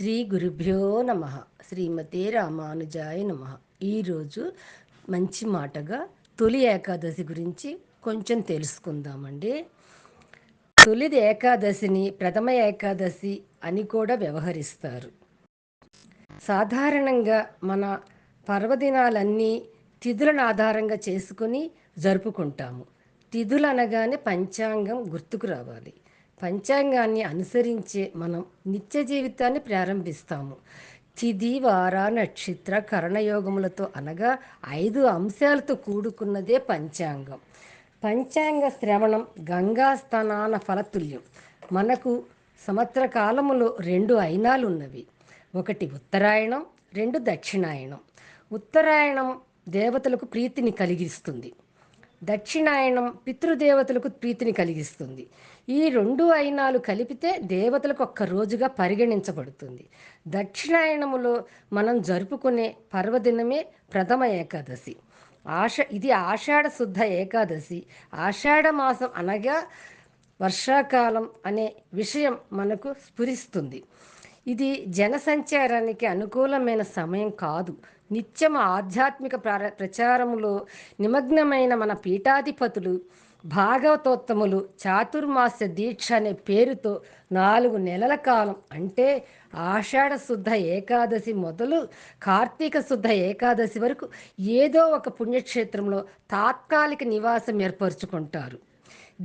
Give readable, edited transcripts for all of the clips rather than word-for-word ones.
శ్రీ గురుభ్యో నమ. శ్రీమతే రామానుజాయ నమ. ఈరోజు మంచి మాటగా తొలి ఏకాదశి గురించి కొంచెం తెలుసుకుందామండి. తొలి ఏకాదశిని ప్రథమ ఏకాదశి అని కూడా వ్యవహరిస్తారు. సాధారణంగా మన పర్వదినాలన్నీ తిథులను ఆధారంగా చేసుకుని జరుపుకుంటాము. తిథులు అనగానే పంచాంగం గుర్తుకు రావాలి. పంచాంగాన్ని అనుసరించే మనం నిత్య జీవితాన్ని ప్రారంభిస్తాము. తిథి, వార, నక్షత్ర, కరణయోగములతో అనగా 5 అంశాలతో కూడుకున్నదే పంచాంగం. పంచాంగ శ్రవణం గంగా స్నాన ఫలతుల్యం. మనకు సంవత్సర కాలములో 2 అయినాలు ఉన్నవి. ఒకటి ఉత్తరాయణం, 2 దక్షిణాయనం. ఉత్తరాయణం దేవతలకు ప్రీతిని కలిగిస్తుంది. దక్షిణాయనం పితృదేవతలకు ప్రీతిని కలిగిస్తుంది. ఈ 2 అయినాలు కలిపితే దేవతలకు ఒక్క రోజుగా పరిగణించబడుతుంది. దక్షిణాయనములో మనం జరుపుకునే పర్వదినమే ప్రథమ ఏకాదశి. ఇది ఆషాఢ శుద్ధ ఏకాదశి. ఆషాఢ మాసం అనగా వర్షాకాలం అనే విషయం మనకు స్ఫురిస్తుంది. ఇది జనసంచారానికి అనుకూలమైన సమయం కాదు. నిత్యం ఆధ్యాత్మిక ప్రచారములో నిమగ్నమైన మన పీఠాధిపతులు భాగవతోత్తములు చాతుర్మాస్య దీక్ష అనే పేరుతో 4 నెలల కాలం అంటే ఆషాఢ శుద్ధ ఏకాదశి మొదలు కార్తీక శుద్ధ ఏకాదశి వరకు ఏదో ఒక పుణ్యక్షేత్రంలో తాత్కాలిక నివాసం ఏర్పరచుకుంటారు.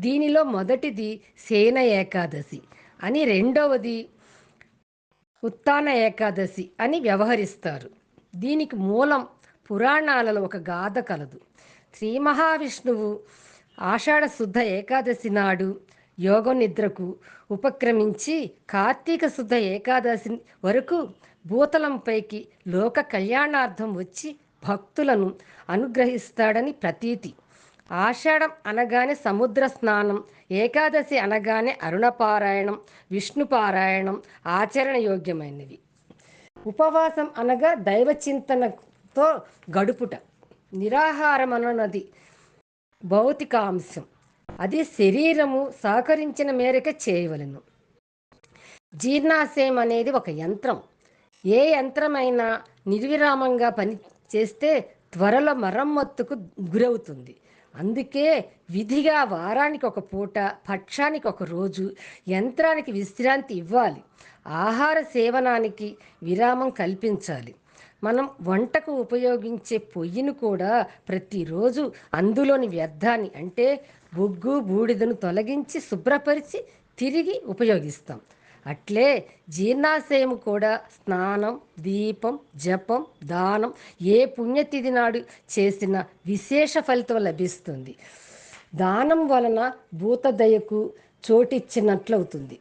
దీనిలో మొదటిది సేన ఏకాదశి అని, రెండవది ఉత్తాన ఏకాదశి అని వ్యవహరిస్తారు. దీనికి మూలం పురాణాలలో ఒక గాథ కలదు. శ్రీ మహావిష్ణువు ఆషాఢ శుద్ధ ఏకాదశి నాడు యోగ నిద్రకు ఉపక్రమించి కార్తీక శుద్ధ ఏకాదశి వరకు భూతలంపైకి లోక కళ్యాణార్థం వచ్చి భక్తులను అనుగ్రహిస్తాడని ప్రతీతి. ఆషాఢం అనగానే సముద్ర స్నానం, ఏకాదశి అనగానే అరుణపారాయణం, విష్ణుపారాయణం ఆచరణ యోగ్యమైనవి. ఉపవాసం అనగా దైవచింతనతో గడుపుట. నిరాహారం అన్నది భౌతికాంశం. అది శరీరము సహకరించిన మేరకే చేయవలెను. జీర్ణాశయం అనేది ఒక యంత్రం. ఏ యంత్రమైనా నిర్విరామంగా పని చేస్తే త్వరలో మరమ్మత్తుకు గురవుతుంది. అందుకే విధిగా వారానికి ఒక పూట, పక్షానికి ఒక రోజు యంత్రానికి విశ్రాంతి ఇవ్వాలి. ఆహార సేవనానికి విరామం కల్పించాలి. మనం వంటకు ఉపయోగించే పొయ్యిని కూడా ప్రతిరోజు అందులోని వ్యర్థాన్ని అంటే బొగ్గు, బూడిదను తొలగించి శుభ్రపరిచి తిరిగి ఉపయోగిస్తాం. అట్లే జీర్ణాశయం కూడా స్నానం, దీపం, జపం, దానం ఏ పుణ్యతిథి నాడు చేసిన విశేష ఫలితం లభిస్తుంది. దానం వలన భూతదయకు చోటిచ్చినట్లవుతుంది.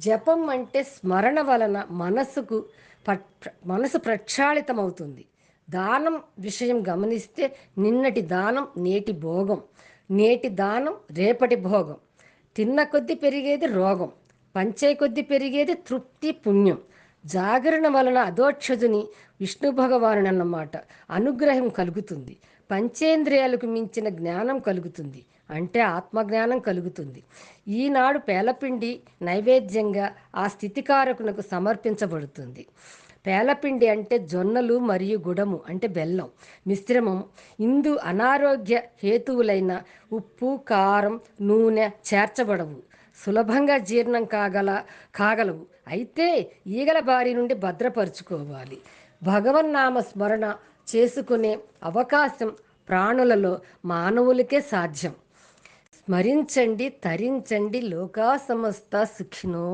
జపం అంటే స్మరణ వలన మనసు ప్రక్షాళితమవుతుంది. దానం విషయం గమనిస్తే నిన్నటి దానం నేటి భోగం, నేటి దానం రేపటి భోగం. తిన్న కొద్దీ పెరిగేది రోగం, పంచే కొద్దీ పెరిగేది తృప్తి, పుణ్యం. జాగరణ వలన అధోక్షజుని విష్ణు భగవాను అన్నమాట అనుగ్రహం కలుగుతుంది. పంచేంద్రియాలకు మించిన జ్ఞానం కలుగుతుంది, అంటే ఆత్మజ్ఞానం కలుగుతుంది. ఈనాడు పేలపిండి నైవేద్యంగా ఆ స్థితికారకునకు సమర్పించబడుతుంది. పేలపిండి అంటే జొన్నలు మరియు గుడము అంటే బెల్లం మిశ్రమం. ఇందు అనారోగ్య హేతువులైన ఉప్పు, కారం, నూనె చేర్చబడవు. సులభంగా జీర్ణం కాగలవు. అయితే ఈగల బారి నుండి భద్రపరుచుకోవాలి. భగవన్నామ స్మరణ చేసుకునే అవకాశం ప్రాణులలో మానవులకే సాధ్యం. స్మరించండి, తరించండి. లోకా సమస్త సుఖినో